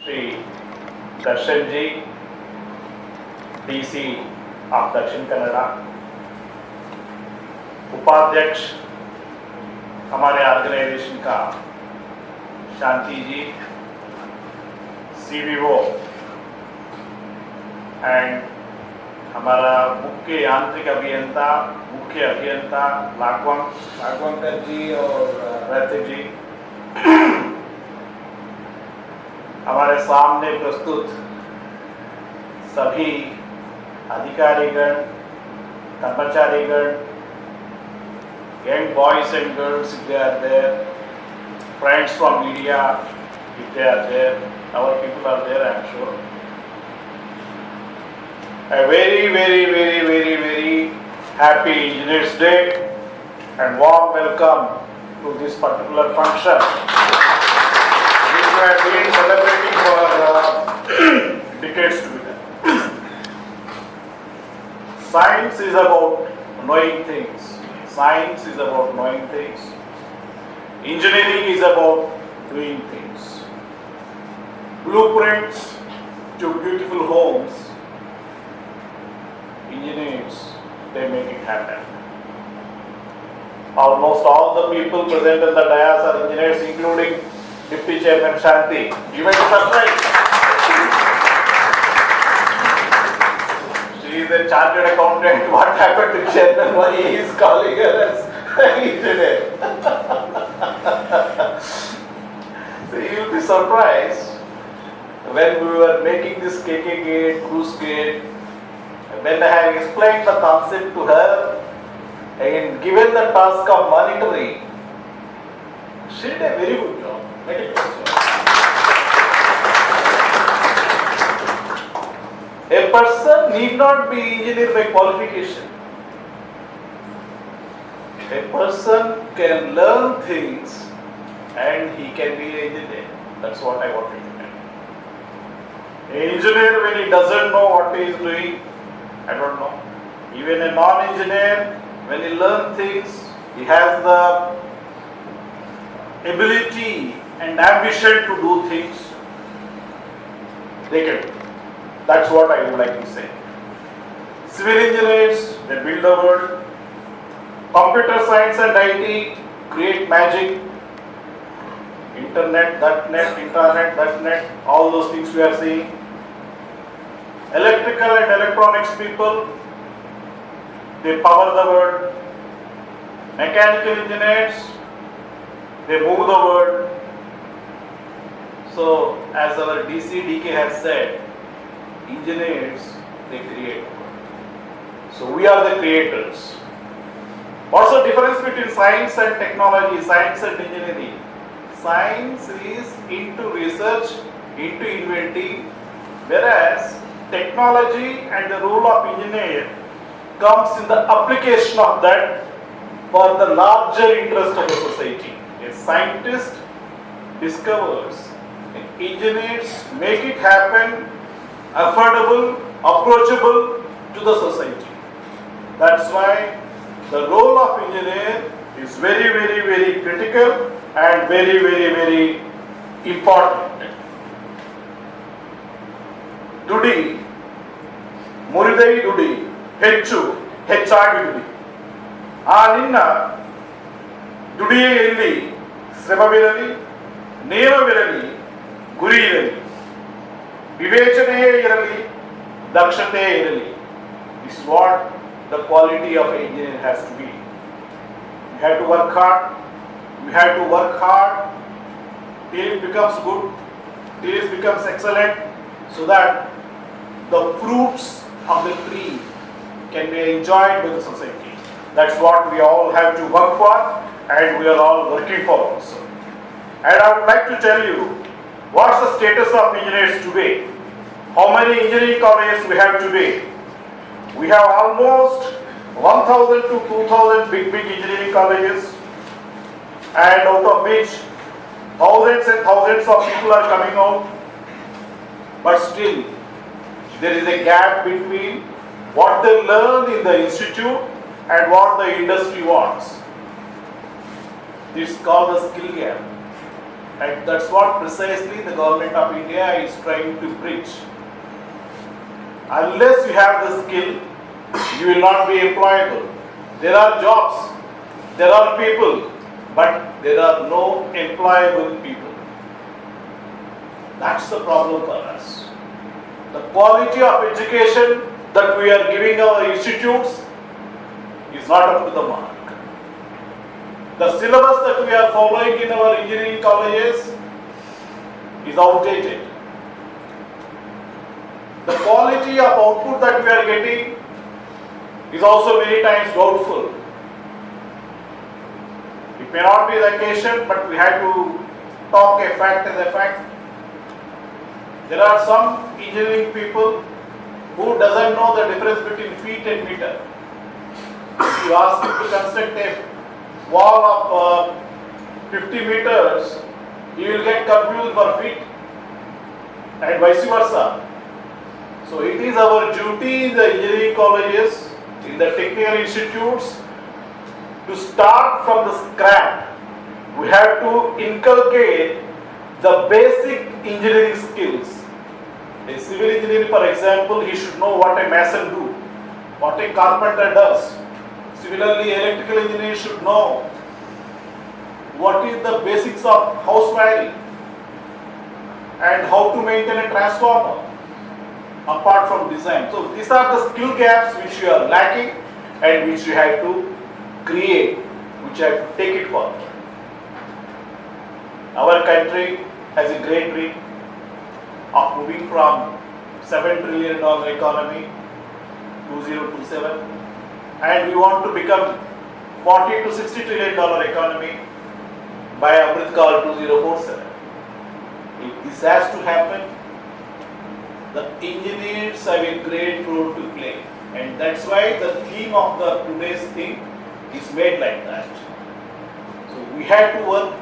Shri Darshan ji, DC of Dakshina Kannada, उपाध्यक्ष हमारे organisation का शांति जी, CBO एंड हमारा मुख्य यांत्रिक अभियंता लाखवंकर जी और रहते जी, हमारे सामने प्रस्तुत सभी अधिकारीगण, कर्मचारीगण, young boys and girls if they are there, friends from media if they are there, our people are there, I am sure. A very happy Engineers Day and warm welcome to this particular function which we have been celebrating for decades together. Science is about knowing things. Science is about knowing things. Engineering is about doing things. Blueprints to beautiful homes. Engineers, they make it happen. Almost all the people present in the dais are engineers, including Deputy Chairman Shanti. You may be surprised. She is a chartered accountant. What happened to Chairman? Why he is calling her as engineer? So you will be surprised when we were making this KK gate, cruise gate. When I have explained the concept to her and given the task of monitoring, she did a very good job. A person need not be engineer by qualification. A person can learn things and he can be an engineer. That's what I want to tell. An engineer, when he doesn't know what he is doing, I don't know. Even a non-engineer, when he learns things, he has the ability and ambition to do things, they can do. That's what I would like to say. Civil engineers, they build the world. Computer science and IT create magic. Internet, that net, all those things we are seeing. Electrical and electronics people, they power the world. Mechanical engineers, they move the world. So, as our DK has said, engineers, they create. So, we are the creators. What's the difference between science and technology, science and engineering? Science is into research, into inventing, whereas technology and the role of engineer comes in the application of that for the larger interest of the society. A scientist discovers, engineers make it happen, affordable, approachable to the society. That's why the role of engineer is very critical and very important. ದುಡಿ ಮುರಿದೈ ದುಡಿ ಹೆಚ್ಚಾಗಿ ದುಡಿ. ಆ ನಿನ್ನ ದುಡಿಯಲ್ಲಿ ಶ್ರಮವಿರಲಿ, ನೇರವಿರಲಿ, ಗುರಿ ಇರಲಿ, ವಿವೇಚನೆಯೇ ಇರಲಿ, ದಕ್ಷತೆಯೇ ಇರಲಿ. This is what the quality of an engineer has to be. You have to work hard. You have to work hard till it becomes good, till it becomes excellent, so that the fruits of the tree can be enjoyed by the society. That's what we all have to work for, and we are all working for also. And I would like to tell you what's the status of engineers today. How many engineering colleges we have today? We have almost 1,000 to 2,000 big engineering colleges, and out of which thousands and thousands of people are coming out. But still, there is a gap between what they learn in the institute and what the industry wants. This is called the skill gap. And that's what precisely the government of India is trying to preach. Unless you have the skill, you will not be employable. There are jobs, there are people, but there are no employable people. That's the problem for us. The quality of education that we are giving our institutes is not up to the mark. The syllabus that we are following in our engineering colleges is outdated. The quality of output that we are getting is also many times doubtful. It may not be the occasion, but we have to talk a fact as a fact. There are some engineering people who doesn't know the difference between feet and meter. If you ask him to construct a wall of 50 meters, he will get confused for feet and vice versa. So it is our duty in the engineering colleges, in the technical institutes, to start from the scratch. We have to inculcate the basic engineering skills. A civil engineer, for example, he should know what a mason do, what a carpenter does. Similarly, electrical engineer should know what is the basics of house wiring and how to maintain a transformer apart from design. So these are the skill gaps which you are lacking and which you have to create, which you have to take it forward. Our country has a great dream of moving from $7 trillion economy 2027, and we want to become $40 to $60 trillion economy by Amrit Kaal 2047. If this has to happen, the engineers have a great role to play, and that's why the theme of the today's thing is made like that. So we had to work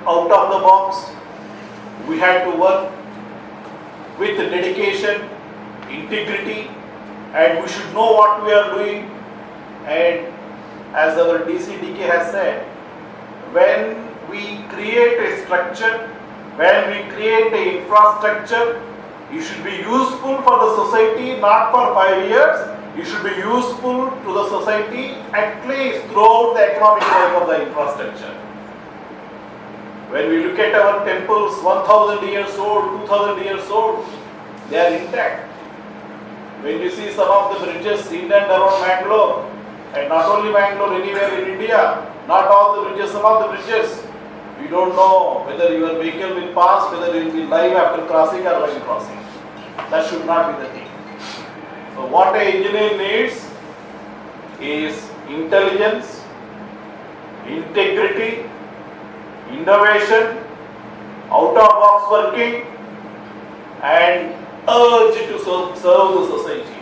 out of the box. We had to work with dedication, integrity, and we should know what we are doing. And as our DCDK has said, when we create a structure, when we create an infrastructure, it should be useful for the society not for 5 years. It should be useful to the society at least throughout the economic life of the infrastructure. When we look at our temples, 1000 years old, 2000 years old, they are intact. When you see some of the bridges in and around Bangalore, and not only Bangalore, anywhere in India, not all the bridges, some of the bridges, we don't know whether your vehicle will pass, whether it will be live after crossing or while crossing. That should not be the thing. So what an engineer needs is intelligence, integrity, innovation, out-of-box working, and urge to serve the society.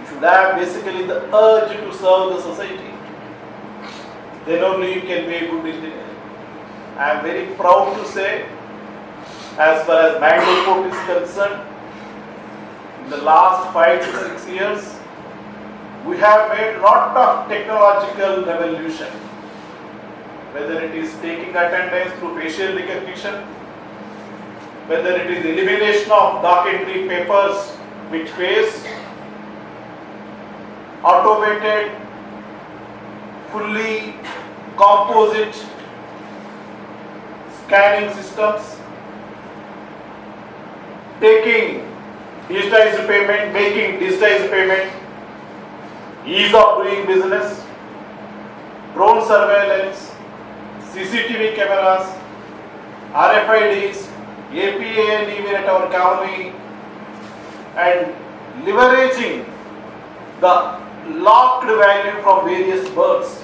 You should have basically the urge to serve the society. Then only you can be a good engineer. I am very proud to say, as far as Bangalore Port is concerned, in the last 5 to 6 years, we have made a lot of technological revolution. Whether it is taking attendance through facial recognition, whether it is elimination of dock entry papers with face, automated, fully composite scanning systems, taking digitized payment, making digitized payment, ease of doing business, drone surveillance, CCTV cameras, RFIDs, APA even at our colony, and leveraging the locked value from various birds.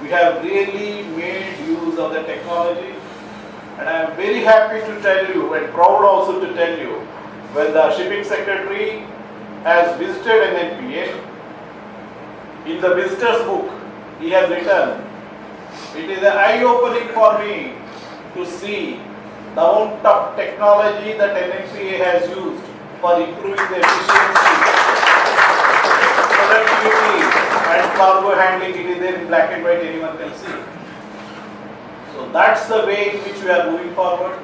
We have really made use of the technology, and I am very happy to tell you and proud also to tell you, when the shipping secretary has visited NMPA, in the visitor's book he has written, it is an eye-opening for me to see the amount of technology that NMPA has used for improving the efficiency, productivity and cargo handling. It is there in black and white, anyone can see. So So that's the way in which we are moving forward,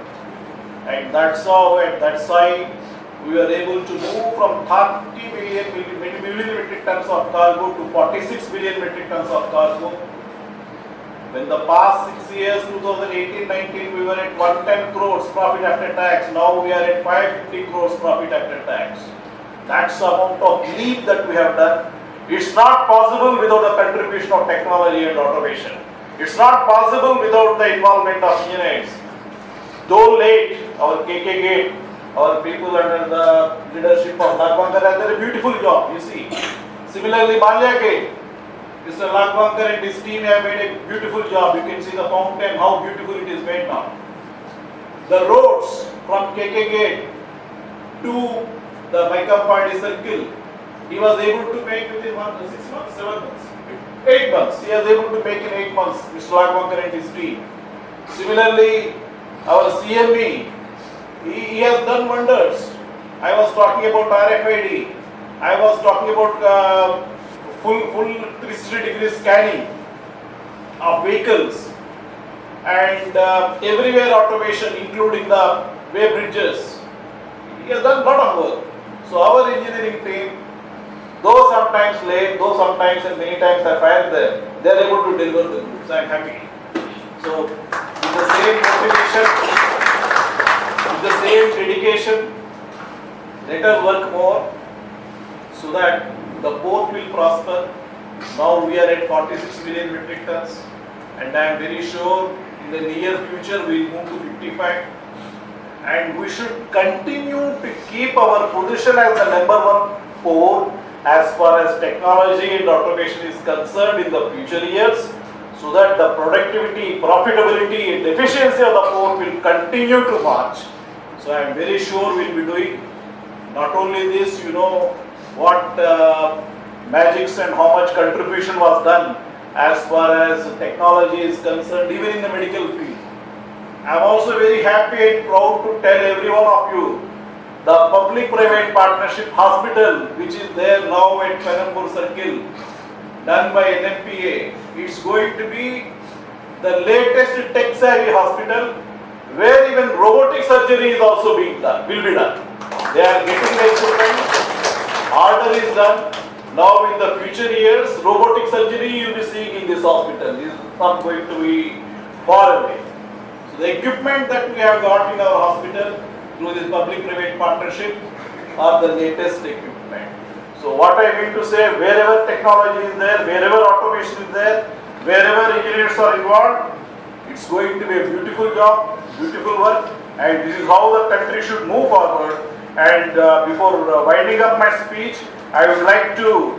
and that's how at that side we were able to move from 30 million metric tons of cargo to 46 billion metric tons of cargo. When the past 6 years, 2018-19, we were at 110 crores profit after tax. Now we are at 550 crores profit after tax. That's the amount of leap that we have done. It's not possible without the contribution of technology and automation. It's not possible without the involvement of engineers. Though late, our KK Gate, our people under the leadership of Lagwankar have done a beautiful job, you see. Similarly, Malya Gate, Mr. Lagwankar and his team have made a beautiful job. You can see the fountain, how beautiful it is made now. The roads from KK Gate to the Maikampadi Circle, he was able to make within 6 months, 7 months, 8 months. He was able to make in 8 months, Mr. Lagwankar and his team. Similarly, our CME, he has done wonders. I was talking about RFID. I was talking about full 360-degree scanning of vehicles, and everywhere automation, including the way bridges. He has done a lot of work. So our engineering team, though sometimes late, though sometimes and many times I fired them, they are able to deliver the goods. I am happy. So with the same motivation, with the same dedication, let us work more so that the port will prosper. Now we are at 46 million metric tons, and I am very sure in the near future we will move to 55. And we should continue to keep our position as the #1 port as far as technology and automation is concerned in the future years, so that the productivity, profitability and efficiency of the port will continue to march. So I am very sure we will be doing not only this, you know what magics and how much contribution was done as far as technology is concerned, even in the medical field. I am also very happy and proud to tell every one of you, the public-private partnership hospital which is there now at Penambur Circle, done by NMPA, it's going to be the latest tech-savvy hospital where even robotic surgery is also being done, will be done. They are getting the equipment, order is done. Now in the future years, robotic surgery you will be seeing in this hospital. It is not going to be far away. So the equipment that we have got in our hospital through this public-private partnership are the latest equipment. So what I mean to say, wherever technology is there, wherever automation is there, wherever engineers are involved, it's going to be a beautiful job, beautiful work, and this is how the country should move forward. And before winding up my speech, I would like to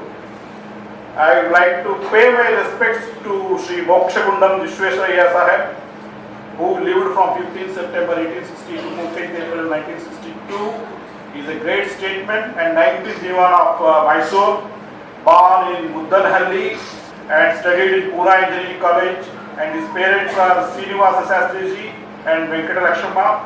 pay my respects to Sri Mokshagundam Vishwesvaraya Sahib, who lived from 15th September 1860 to 15th April 1962. He is a great statesman and 19th Diwan of Mysore, born in Muddanhalli and studied in Pune Engineering College, and his parents are Srinivasa Shastriji and Venkata Lakshma,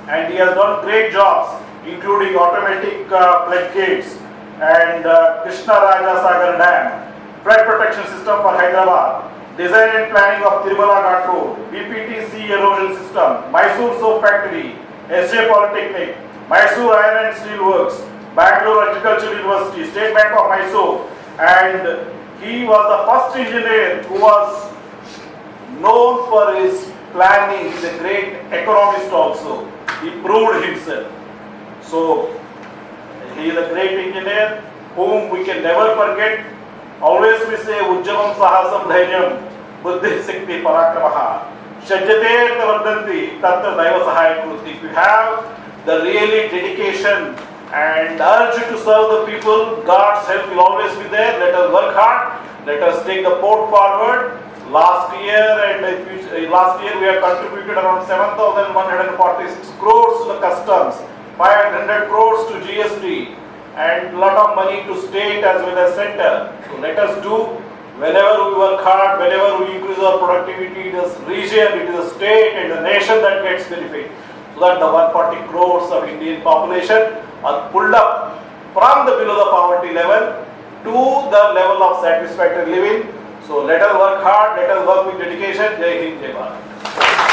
and he has done great jobs including automatic floodgates and Krishna Raja Sagar Dam, flood protection system for Hyderabad, design and planning of Tirumala Ghat Road, BPTC erosion system, Mysore Soap Factory, SJ Polytechnic, Mysore Iron and Steel Works, Bangalore Agricultural University, State Bank of Mysore, and he was the first engineer who was known for his planning. He is a great economist also. He proved himself. So he is a great engineer whom we can never forget. Always we say Ujjavam Sahasam Dhairyam Buddhi Sikti Parakramaha Shajjate Tavardanti Tatra Daiva Sahaya Kruti. If you have the really dedication and urge to serve the people, God's help will always be there. Let us work hard. Let us take the port forward. Last year we have contributed around 7,146 crores to the customs, 500 crores to GST, and a lot of money to state as well as center. So let us do, whenever we work hard, whenever we increase our productivity, it is region, it is the state and the nation that gets benefit. So that the 140 crores of Indian population are pulled up from the below the poverty level to the level of satisfactory living. So let us work hard, let us work with dedication. Jai Hind, Jai Bharat. you.